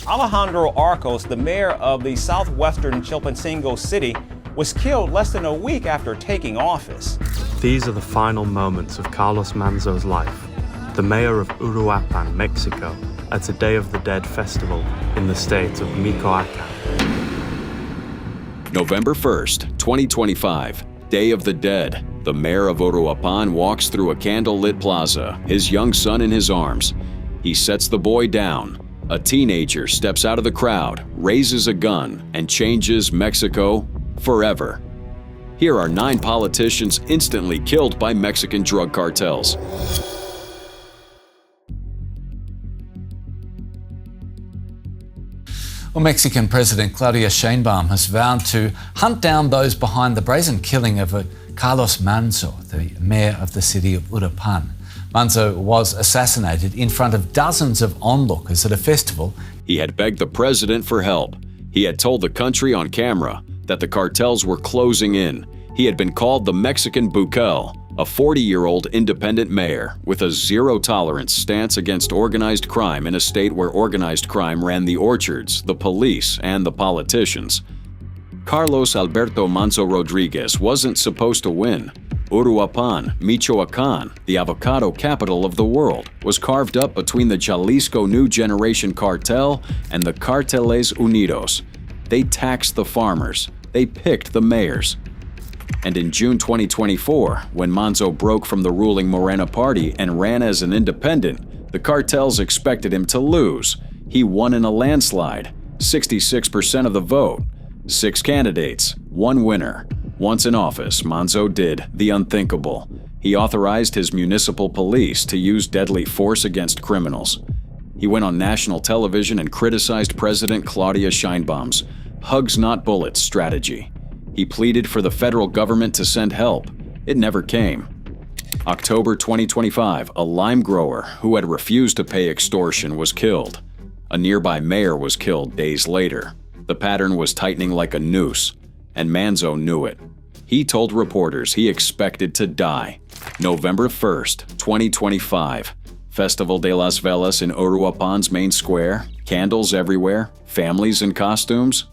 Alejandro Arcos, the mayor of the southwestern Chilpancingo city, was killed less than a week after taking office. These are the final moments of Carlos Manzo's life, the mayor of Uruapan, Mexico, at a Day of the Dead festival in the state of Michoacán. November 1st, 2025, Day of the Dead. The mayor of Uruapan walks through a candlelit plaza, his young son in his arms. He sets the boy down. A teenager steps out of the crowd, raises a gun, and changes Mexico forever. Here are 9 politicians instantly killed by Mexican drug cartels. Well, Mexican President Claudia Sheinbaum has vowed to hunt down those behind the brazen killing of Carlos Manzo, the mayor of the city of Uruapan. Manzo was assassinated in front of dozens of onlookers at a festival. He had begged the president for help. He had told the country on camera that the cartels were closing in. He had been called the Mexican Bukel, a 40-year-old independent mayor with a zero-tolerance stance against organized crime in a state where organized crime ran the orchards, the police, and the politicians. Carlos Alberto Manzo Rodriguez wasn't supposed to win. Uruapan, Michoacán, the avocado capital of the world, was carved up between the Jalisco New Generation Cartel and the Carteles Unidos. They taxed the farmers. They picked the mayors. And in June 2024, when Manzo broke from the ruling Morena party and ran as an independent, the cartels expected him to lose. He won in a landslide, 66% of the vote. 6 candidates, 1 winner. Once in office, Manzo did the unthinkable. He authorized his municipal police to use deadly force against criminals. He went on national television and criticized President Claudia Sheinbaum's hugs not bullets strategy. He pleaded for the federal government to send help. It never came. October 2025, a lime grower who had refused to pay extortion was killed. A nearby mayor was killed days later. The pattern was tightening like a noose, and Manzo knew it. He told reporters he expected to die. November 1st, 2025, Festival de las Velas in Uruapan's main square, candles everywhere, families in costumes.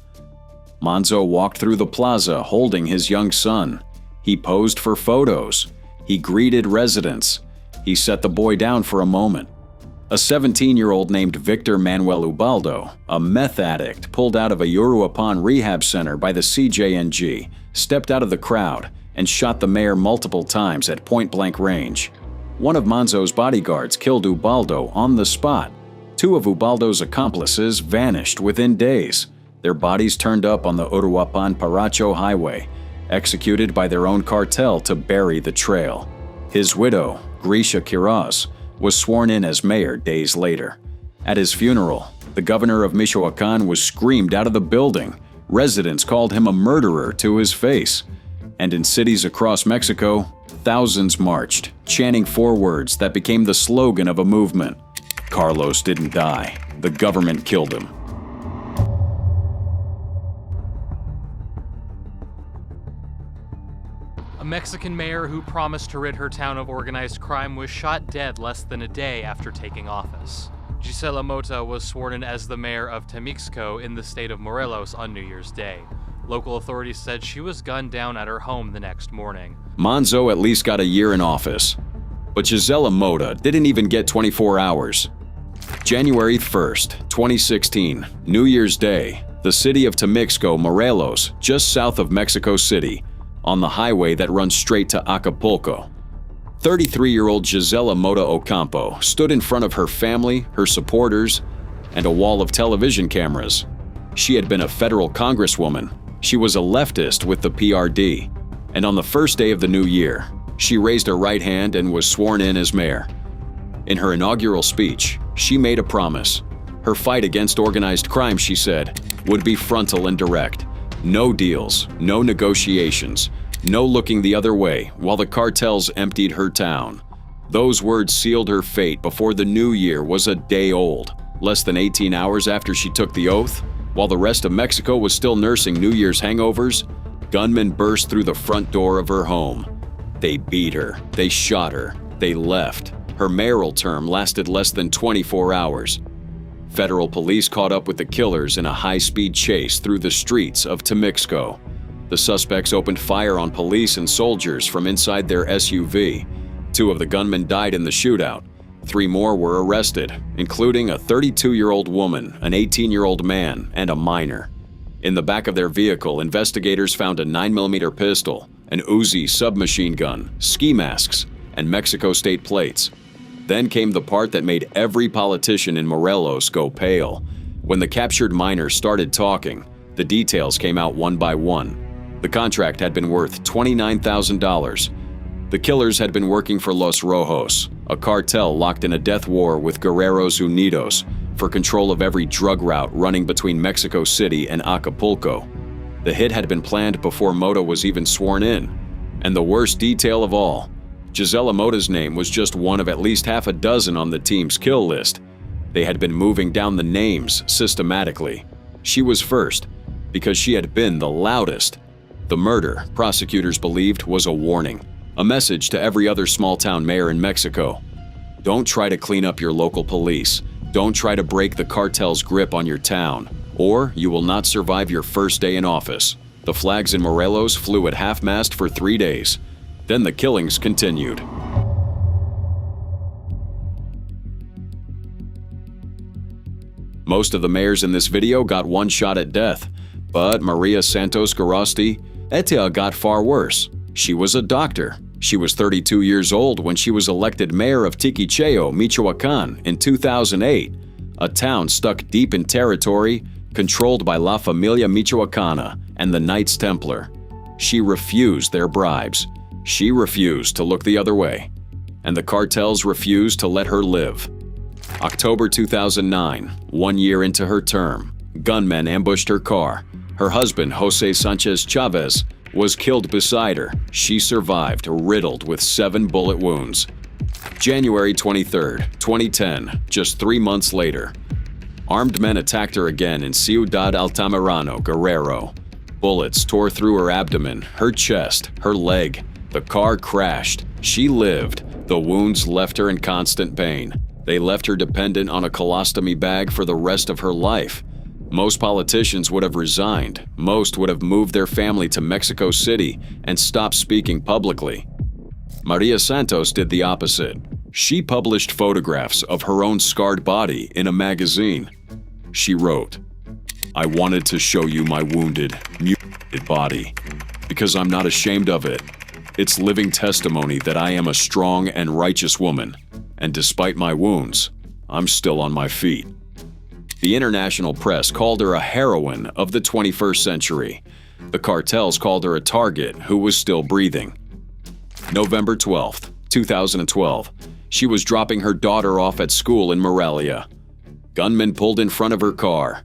Manzo walked through the plaza holding his young son. He posed for photos. He greeted residents. He set the boy down for a moment. A 17-year-old named Victor Manuel Ubaldo, a meth addict pulled out of a Uruapan rehab center by the CJNG, stepped out of the crowd and shot the mayor multiple times at point-blank range. One of Manzo's bodyguards killed Ubaldo on the spot. 2 of Ubaldo's accomplices vanished within days. Their bodies turned up on the Uruapan-Paracho highway, executed by their own cartel to bury the trail. His widow, Grisha Quiroz, was sworn in as mayor days later. At his funeral, the governor of Michoacán was screamed out of the building. Residents called him a murderer to his face. And in cities across Mexico, thousands marched, chanting 4 words that became the slogan of a movement. Carlos didn't die. The government killed him. A Mexican mayor who promised to rid her town of organized crime was shot dead less than a day after taking office. Gisela Mota was sworn in as the mayor of Temixco in the state of Morelos on New Year's Day. Local authorities said she was gunned down at her home the next morning. Manzo at least got a year in office. But Gisela Mota didn't even get 24 hours. January 1st, 2016, New Year's Day, the city of Temixco, Morelos, just south of Mexico City, on the highway that runs straight to Acapulco. 33-year-old Gisela Mota Ocampo stood in front of her family, her supporters, and a wall of television cameras. She had been a federal congresswoman. She was a leftist with the PRD. And on the first day of the new year, she raised her right hand and was sworn in as mayor. In her inaugural speech, she made a promise. Her fight against organized crime, she said, would be frontal and direct. No deals, no negotiations, no looking the other way while the cartels emptied her town. Those words sealed her fate before the new year was a day old. Less than 18 hours after she took the oath, while the rest of Mexico was still nursing New Year's hangovers, gunmen burst through the front door of her home. They beat her, they shot her, they left. Her mayoral term lasted less than 24 hours. Federal police caught up with the killers in a high-speed chase through the streets of Temixco. The suspects opened fire on police and soldiers from inside their SUV. 2 of the gunmen died in the shootout. 3 more were arrested, including a 32-year-old woman, an 18-year-old man, and a minor. In the back of their vehicle, investigators found a 9mm pistol, an Uzi submachine gun, ski masks, and Mexico state plates. Then came the part that made every politician in Morelos go pale. When the captured minor started talking, the details came out one by one. The contract had been worth $29,000. The killers had been working for Los Rojos, a cartel locked in a death war with Guerreros Unidos for control of every drug route running between Mexico City and Acapulco. The hit had been planned before Mota was even sworn in. And the worst detail of all, Gisela Mota's name was just one of at least half a dozen on the team's kill list. They had been moving down the names systematically. She was first, because she had been the loudest. The murder, prosecutors believed, was a warning, a message to every other small-town mayor in Mexico. Don't try to clean up your local police. Don't try to break the cartel's grip on your town, or you will not survive your first day in office. The flags in Morelos flew at half-mast for 3 days. Then the killings continued. Most of the mayors in this video got one shot at death, but Maria Santos got far worse. She was a doctor. She was 32 years old when she was elected mayor of Tiquicheo, Michoacán in 2008, a town stuck deep in territory controlled by La Familia Michoacana and the Knights Templar. She refused their bribes. She refused to look the other way. And the cartels refused to let her live. October 2009, 1 year into her term, gunmen ambushed her car. Her husband, Jose Sanchez Chavez, was killed beside her. She survived, riddled with 7 bullet wounds. January 23, 2010, just 3 months later. Armed men attacked her again in Ciudad Altamirano, Guerrero. Bullets tore through her abdomen, her chest, her leg. The car crashed. She lived. The wounds left her in constant pain. They left her dependent on a colostomy bag for the rest of her life. Most politicians would have resigned. Most would have moved their family to Mexico City and stopped speaking publicly. Maria Santos did the opposite. She published photographs of her own scarred body in a magazine. She wrote, "I wanted to show you my wounded, mutilated body, because I'm not ashamed of it. It's living testimony that I am a strong and righteous woman, and despite my wounds, I'm still on my feet." The international press called her a heroine of the 21st century. The cartels called her a target who was still breathing. November 12, 2012, she was dropping her daughter off at school in Morelia. Gunmen pulled in front of her car.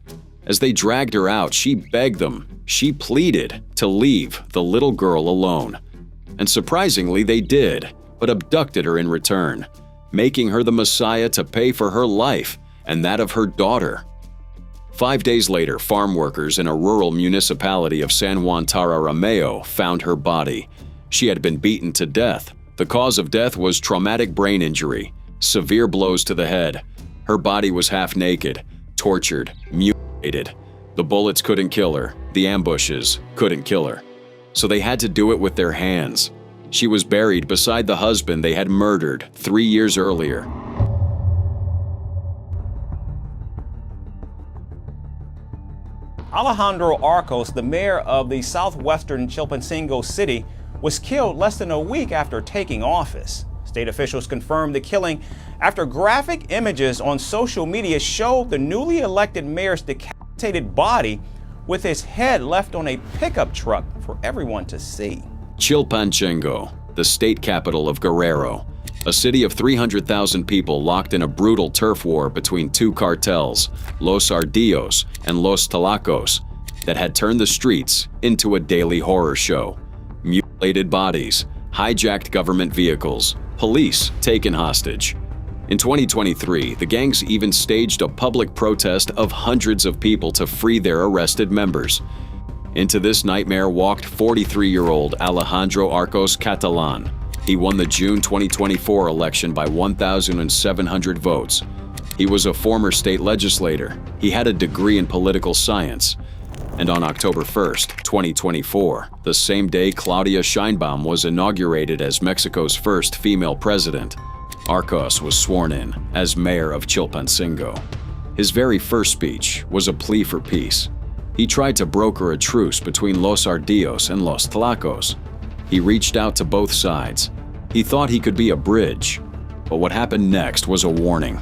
As they dragged her out, she begged them, she pleaded to leave the little girl alone. And surprisingly, they did, but abducted her in return, making her the messiah to pay for her life and that of her daughter. 5 days later, farm workers in a rural municipality of San Juan Tararameo found her body. She had been beaten to death. The cause of death was traumatic brain injury, severe blows to the head. Her body was half naked, tortured, mutilated. The bullets couldn't kill her. The ambushes couldn't kill her. So they had to do it with their hands. She was buried beside the husband they had murdered 3 years earlier. Alejandro Arcos, the mayor of the southwestern Chilpancingo city, was killed less than a week after taking office. State officials confirmed the killing after graphic images on social media showed the newly elected mayor's decapitated body with his head left on a pickup truck for everyone to see. Chilpancingo, the state capital of Guerrero, a city of 300,000 people locked in a brutal turf war between 2 cartels, Los Ardillos and Los Talacos, that had turned the streets into a daily horror show. Mutilated bodies, hijacked government vehicles, police taken hostage. In 2023, the gangs even staged a public protest of hundreds of people to free their arrested members. Into this nightmare walked 43-year-old Alejandro Arcos Catalan. He won the June 2024 election by 1,700 votes. He was a former state legislator. He had a degree in political science. And on October 1st, 2024, the same day Claudia Sheinbaum was inaugurated as Mexico's first female president, Arcos was sworn in as mayor of Chilpancingo. His very first speech was a plea for peace. He tried to broker a truce between Los Ardillos and Los Tlacos. He reached out to both sides. He thought he could be a bridge, but what happened next was a warning.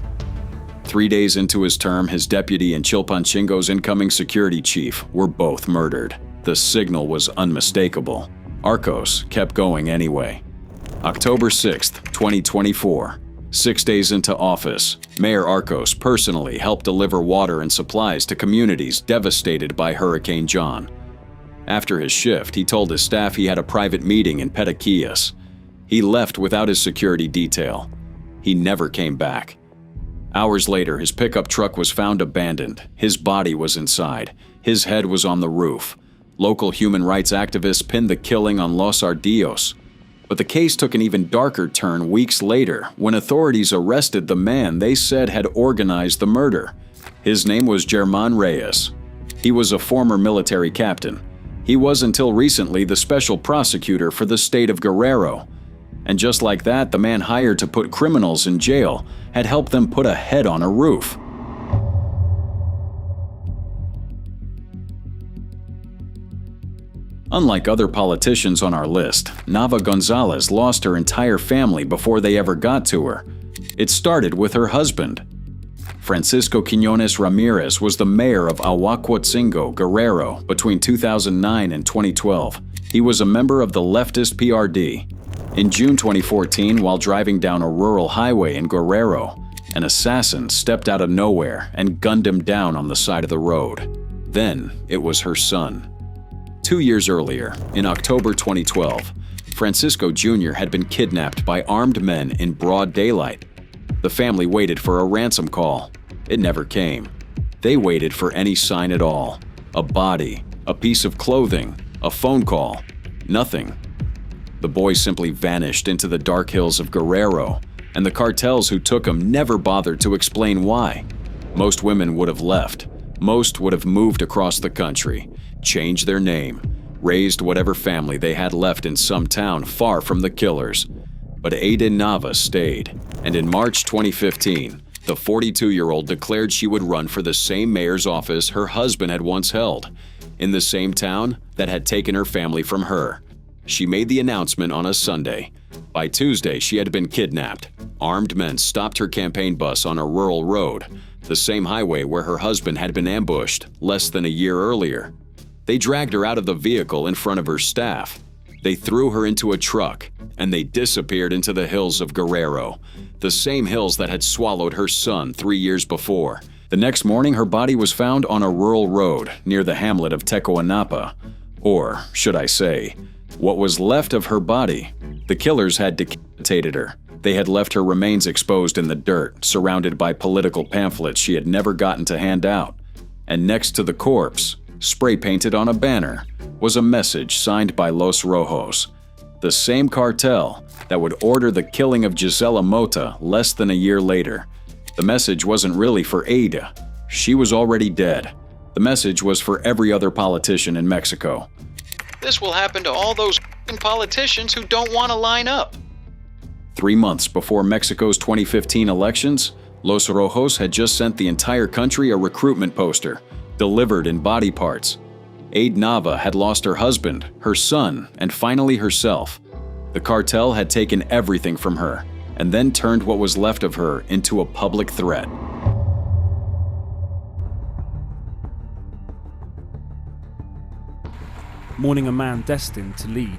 3 days into his term, his deputy and Chilpancingo's incoming security chief were both murdered. The signal was unmistakable. Arcos kept going anyway. October 6th, 2024. 6 days into office, Mayor Arcos personally helped deliver water and supplies to communities devastated by Hurricane John. After his shift, he told his staff he had a private meeting in Petaquillas. He left without his security detail. He never came back. Hours later, his pickup truck was found abandoned. His body was inside. His head was on the roof. Local human rights activists pinned the killing on Los Ardillos. But the case took an even darker turn weeks later when authorities arrested the man they said had organized the murder. His name was Germán Reyes. He was a former military captain. He was until recently the special prosecutor for the state of Guerrero. And just like that, the man hired to put criminals in jail had helped them put a head on a roof. Unlike other politicians on our list, Nava Gonzalez lost her entire family before they ever got to her. It started with her husband. Francisco Quiñones Ramirez was the mayor of Ahuacuotzingo, Guerrero, between 2009 and 2012. He was a member of the leftist PRD. In June 2014, while driving down a rural highway in Guerrero, an assassin stepped out of nowhere and gunned him down on the side of the road. Then it was her son. 2 years earlier, in October 2012, Francisco Jr. had been kidnapped by armed men in broad daylight. The family waited for a ransom call. It never came. They waited for any sign at all. A body, a piece of clothing, a phone call. Nothing. The boy simply vanished into the dark hills of Guerrero, and the cartels who took him never bothered to explain why. Most women would have left. Most would have moved across the country, changed their name, raised whatever family they had left in some town far from the killers. But Ada Nava stayed, and in March 2015, the 42-year-old declared she would run for the same mayor's office her husband had once held, in the same town that had taken her family from her. She made the announcement on a Sunday. By Tuesday, she had been kidnapped. Armed men stopped her campaign bus on a rural road, the same highway where her husband had been ambushed less than a year earlier. They dragged her out of the vehicle in front of her staff. They threw her into a truck, and they disappeared into the hills of Guerrero, the same hills that had swallowed her son 3 years before. The next morning, her body was found on a rural road near the hamlet of Tecoanapa. Or, should I say, what was left of her body. The killers had decapitated her. They had left her remains exposed in the dirt, surrounded by political pamphlets she had never gotten to hand out. And next to the corpse, spray-painted on a banner, was a message signed by Los Rojos, the same cartel that would order the killing of Gisela Mota less than a year later. The message wasn't really for Ada. She was already dead. The message was for every other politician in Mexico. This will happen to all those politicians who don't want to line up. 3 months before Mexico's 2015 elections, Los Rojos had just sent the entire country a recruitment poster, delivered in body parts. Ada Nava had lost her husband, her son, and finally herself. The cartel had taken everything from her, and then turned what was left of her into a public threat. Mourning a man destined to lead,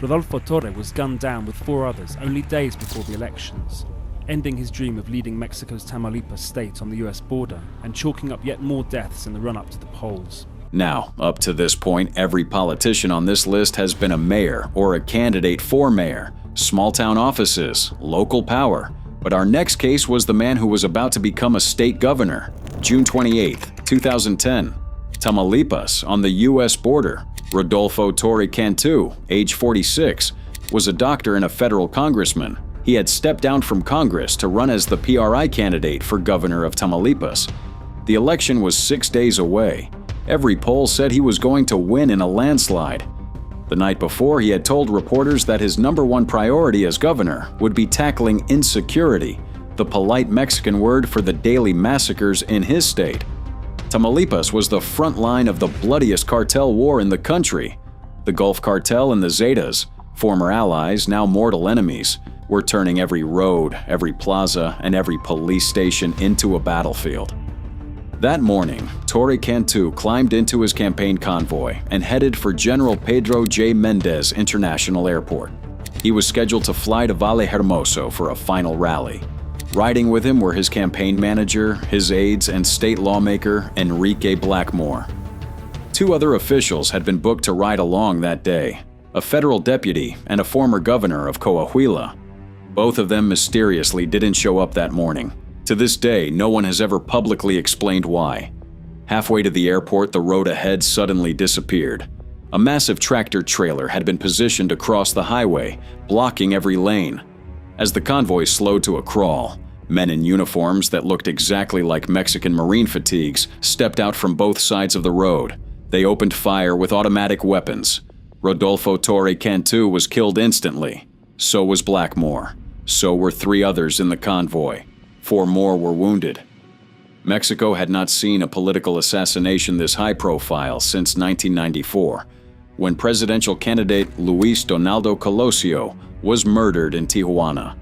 Rodolfo Torre was gunned down with 4 others only days before the elections, ending his dream of leading Mexico's Tamaulipas state on the US border and chalking up yet more deaths in the run-up to the polls. Now, up to this point, every politician on this list has been a mayor or a candidate for mayor, small-town offices, local power. But our next case was the man who was about to become a state governor. June 28, 2010. Tamaulipas, on the US border. Rodolfo Torre Cantu, age 46, was a doctor and a federal congressman. He had stepped down from Congress to run as the PRI candidate for governor of Tamaulipas. The election was 6 days away. Every poll said he was going to win in a landslide. The night before, he had told reporters that his #1 priority as governor would be tackling insecurity, the polite Mexican word for the daily massacres in his state. Tamaulipas was the front line of the bloodiest cartel war in the country. The Gulf Cartel and the Zetas, former allies, now mortal enemies, were turning every road, every plaza, and every police station into a battlefield. That morning, Torre Cantu climbed into his campaign convoy and headed for General Pedro J. Mendez International Airport. He was scheduled to fly to Valle Hermoso for a final rally. Riding with him were his campaign manager, his aides, and state lawmaker Enrique Blackmore. 2 other officials had been booked to ride along that day, a federal deputy and a former governor of Coahuila. Both of them mysteriously didn't show up that morning. To this day, no one has ever publicly explained why. Halfway to the airport, the road ahead suddenly disappeared. A massive tractor trailer had been positioned across the highway, blocking every lane. As the convoy slowed to a crawl, men in uniforms that looked exactly like Mexican Marine fatigues stepped out from both sides of the road. They opened fire with automatic weapons. Rodolfo Torre Cantu was killed instantly. So was Blackmore. So were 3 others in the convoy. 4 more were wounded. Mexico had not seen a political assassination this high profile since 1994, when presidential candidate Luis Donaldo Colosio was murdered in Tijuana.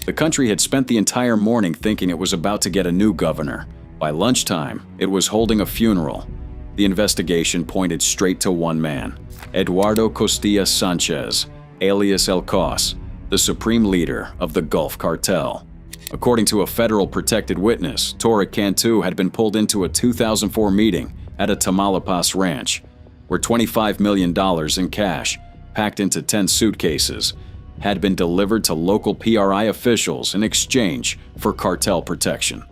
The country had spent the entire morning thinking it was about to get a new governor. By lunchtime, it was holding a funeral. The investigation pointed straight to one man, Eduardo Costilla Sanchez, alias El Cos, the supreme leader of the Gulf Cartel. According to a federal protected witness, Torre Cantu had been pulled into a 2004 meeting at a Tamaulipas ranch, where $25 million in cash, packed into 10 suitcases, had been delivered to local PRI officials in exchange for cartel protection.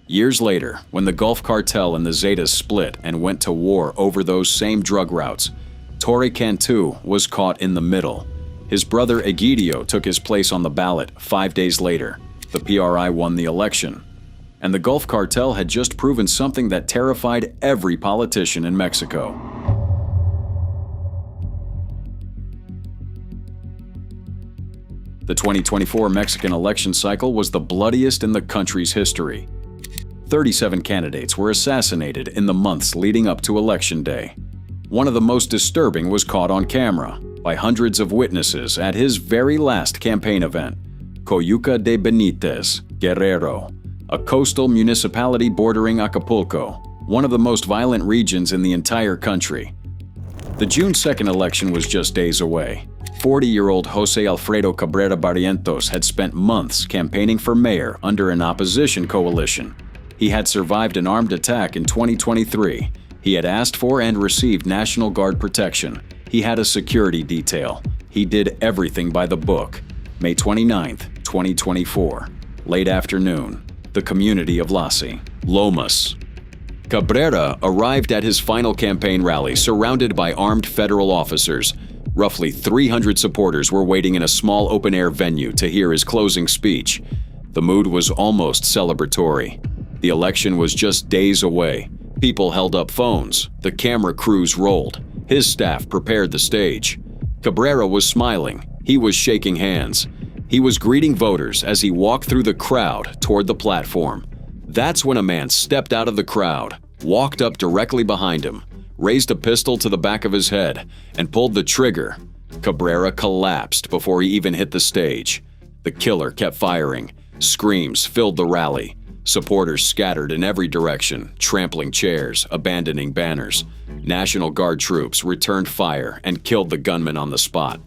Years later, when the Gulf Cartel and the Zetas split and went to war over those same drug routes, Torre Cantu was caught in the middle. His brother Egidio took his place on the ballot 5 days later. The PRI won the election. And the Gulf Cartel had just proven something that terrified every politician in Mexico. The 2024 Mexican election cycle was the bloodiest in the country's history. 37 candidates were assassinated in the months leading up to Election Day. One of the most disturbing was caught on camera by hundreds of witnesses at his very last campaign event, Coyuca de Benitez, Guerrero, a coastal municipality bordering Acapulco, one of the most violent regions in the entire country. The June 2nd election was just days away. 40-year-old Jose Alfredo Cabrera Barrientos had spent months campaigning for mayor under an opposition coalition. He had survived an armed attack in 2023. He had asked for and received National Guard protection. He had a security detail. He did everything by the book. May 29th, 2024, late afternoon, the community of Lassi, Lomas. Cabrera arrived at his final campaign rally surrounded by armed federal officers. Roughly 300 supporters were waiting in a small open-air venue to hear his closing speech. The mood was almost celebratory. The election was just days away. People held up phones. The camera crews rolled. His staff prepared the stage. Cabrera was smiling. He was shaking hands. He was greeting voters as he walked through the crowd toward the platform. That's when a man stepped out of the crowd, walked up directly behind him, raised a pistol to the back of his head, and pulled the trigger. Cabrera collapsed before he even hit the stage. The killer kept firing. Screams filled the rally. Supporters scattered in every direction, trampling chairs, abandoning banners. National Guard troops returned fire and killed the gunman on the spot.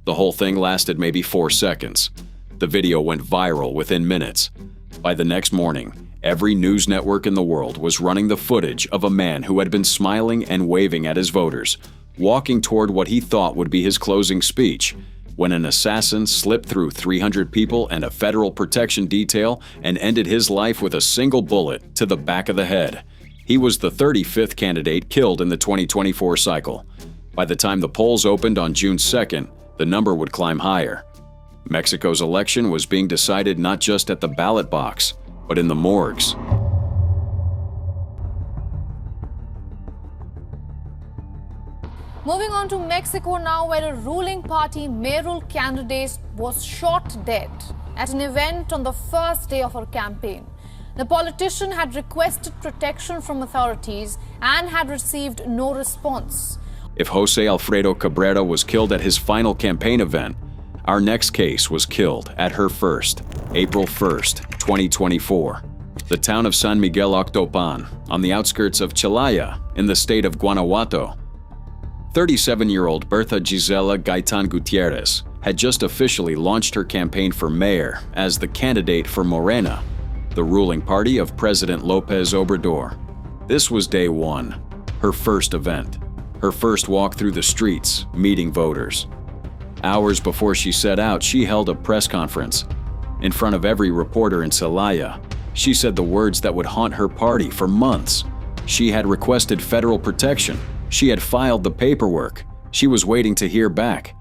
The whole thing lasted maybe 4 seconds. The video went viral within minutes. By the next morning, every news network in the world was running the footage of a man who had been smiling and waving at his voters, walking toward what he thought would be his closing speech, when an assassin slipped through 300 people and a federal protection detail and ended his life with a single bullet to the back of the head. He was the 35th candidate killed in the 2024 cycle. By the time the polls opened on June 2nd, the number would climb higher. Mexico's election was being decided not just at the ballot box, but in the morgues. Moving on to Mexico now, where a ruling party mayoral candidate was shot dead at an event on the first day of her campaign. The politician had requested protection from authorities and had received no response. If Jose Alfredo Cabrera was killed at his final campaign event, our next case was killed at her first, April 1st, 2024. The town of San Miguel Octopan, on the outskirts of Celaya, in the state of Guanajuato. 37-year-old Bertha Gisela Gaitan Gutierrez had just officially launched her campaign for mayor as the candidate for Morena, the ruling party of President López Obrador. This was day one, her first event, her first walk through the streets, meeting voters. Hours before she set out, she held a press conference. In front of every reporter in Celaya, she said the words that would haunt her party for months. She had requested federal protection. She had filed the paperwork. She was waiting to hear back.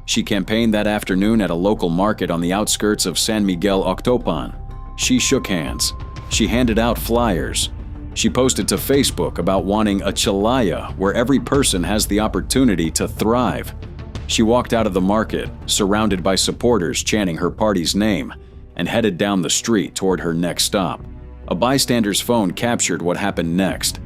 She campaigned that afternoon at a local market on the outskirts of San Miguel Octopan. She shook hands. She handed out flyers. She posted to Facebook about wanting a Celaya where every person has the opportunity to thrive. She walked out of the market, surrounded by supporters chanting her party's name, and headed down the street toward her next stop. A bystander's phone captured what happened next.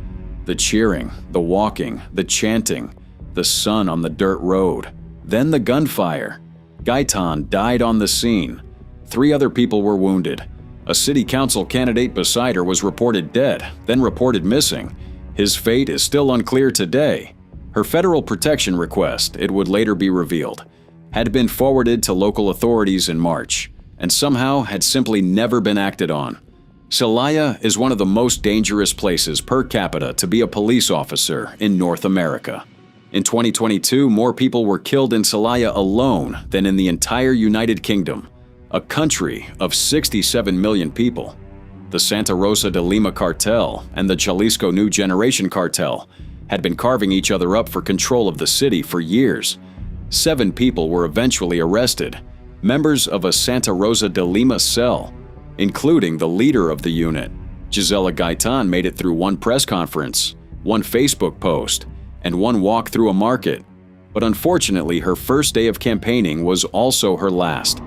The cheering, the walking, the chanting, the sun on the dirt road, then the gunfire. Gaitan died on the scene. 3 other people were wounded. A city council candidate beside her was reported dead, then reported missing. His fate is still unclear today. Her federal protection request, it would later be revealed, had been forwarded to local authorities in March, and somehow had simply never been acted on. Celaya is one of the most dangerous places per capita to be a police officer in North America. In 2022, more people were killed in Celaya alone than in the entire United Kingdom, a country of 67 million people. The Santa Rosa de Lima Cartel and the Jalisco New Generation Cartel had been carving each other up for control of the city for years. 7 people were eventually arrested, members of a Santa Rosa de Lima cell, including the leader of the unit. Gisela Gaitan made it through 1 press conference, 1 Facebook post, and 1 walk through a market. But unfortunately, her first day of campaigning was also her last.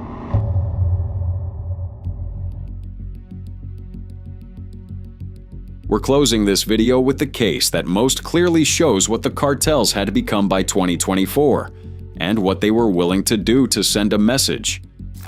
We're closing this video with the case that most clearly shows what the cartels had become by 2024, and what they were willing to do to send a message.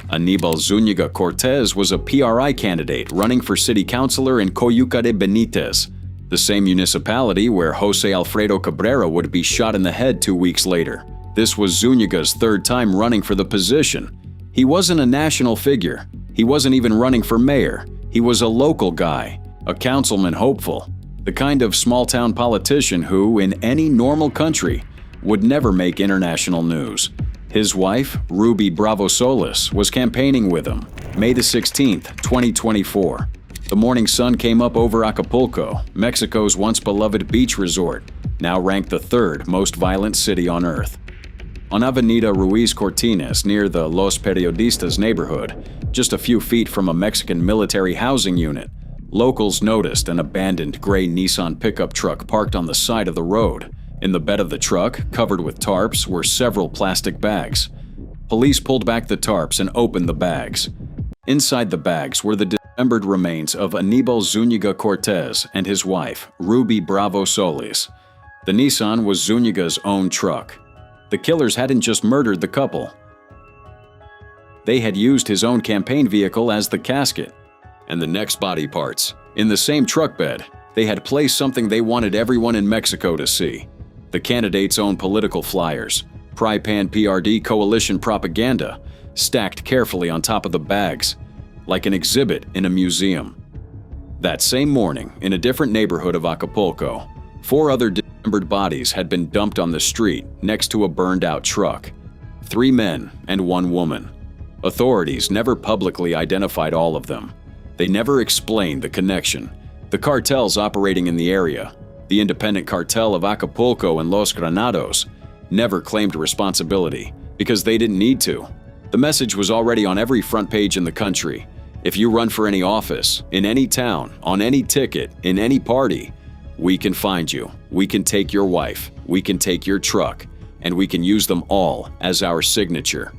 Aníbal Zúñiga Cortez was a PRI candidate running for city councilor in Coyuca de Benítez, the same municipality where Jose Alfredo Cabrera would be shot in the head 2 weeks later. This was Zúñiga's 3rd time running for the position. He wasn't a national figure. He wasn't even running for mayor. He was a local guy, a councilman hopeful, the kind of small-town politician who, in any normal country, would never make international news. His wife, Ruby Bravo Solis, was campaigning with him. May the 16th, 2024. The morning sun came up over Acapulco, Mexico's once-beloved beach resort, now ranked the 3rd most violent city on Earth. On Avenida Ruiz Cortines, near the Los Periodistas neighborhood, just a few feet from a Mexican military housing unit, locals noticed an abandoned gray Nissan pickup truck parked on the side of the road. In the bed of the truck, covered with tarps, were several plastic bags. Police pulled back the tarps and opened the bags. Inside the bags were the dismembered remains of Aníbal Zúñiga Cortez and his wife, Ruby Bravo Solis. The Nissan was Zúñiga's own truck. The killers hadn't just murdered the couple. They had used his own campaign vehicle as the casket. And the next body parts. In the same truck bed, they had placed something they wanted everyone in Mexico to see. The candidate's own political flyers, PRI-PAN PRD coalition propaganda, stacked carefully on top of the bags, like an exhibit in a museum. That same morning, in a different neighborhood of Acapulco, 4 other dismembered bodies had been dumped on the street next to a burned-out truck. 3 men and 1 woman. Authorities never publicly identified all of them. They never explained the connection. The cartels operating in the area, the independent cartel of Acapulco and Los Granados, never claimed responsibility because they didn't need to. The message was already on every front page in the country. If you run for any office, in any town, on any ticket, in any party, we can find you, we can take your wife, we can take your truck, and we can use them all as our signature.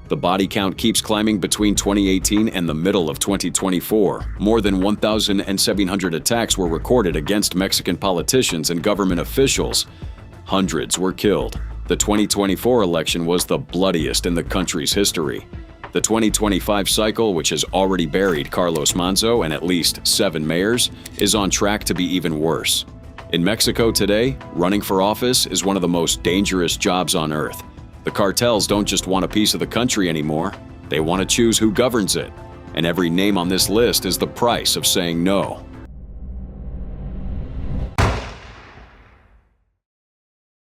The body count keeps climbing between 2018 and the middle of 2024. More than 1,700 attacks were recorded against Mexican politicians and government officials. Hundreds were killed. The 2024 election was the bloodiest in the country's history. The 2025 cycle, which has already buried Carlos Manzo and at least 7 mayors, is on track to be even worse. In Mexico today, running for office is one of the most dangerous jobs on earth. The cartels don't just want a piece of the country anymore, they want to choose who governs it. And every name on this list is the price of saying no.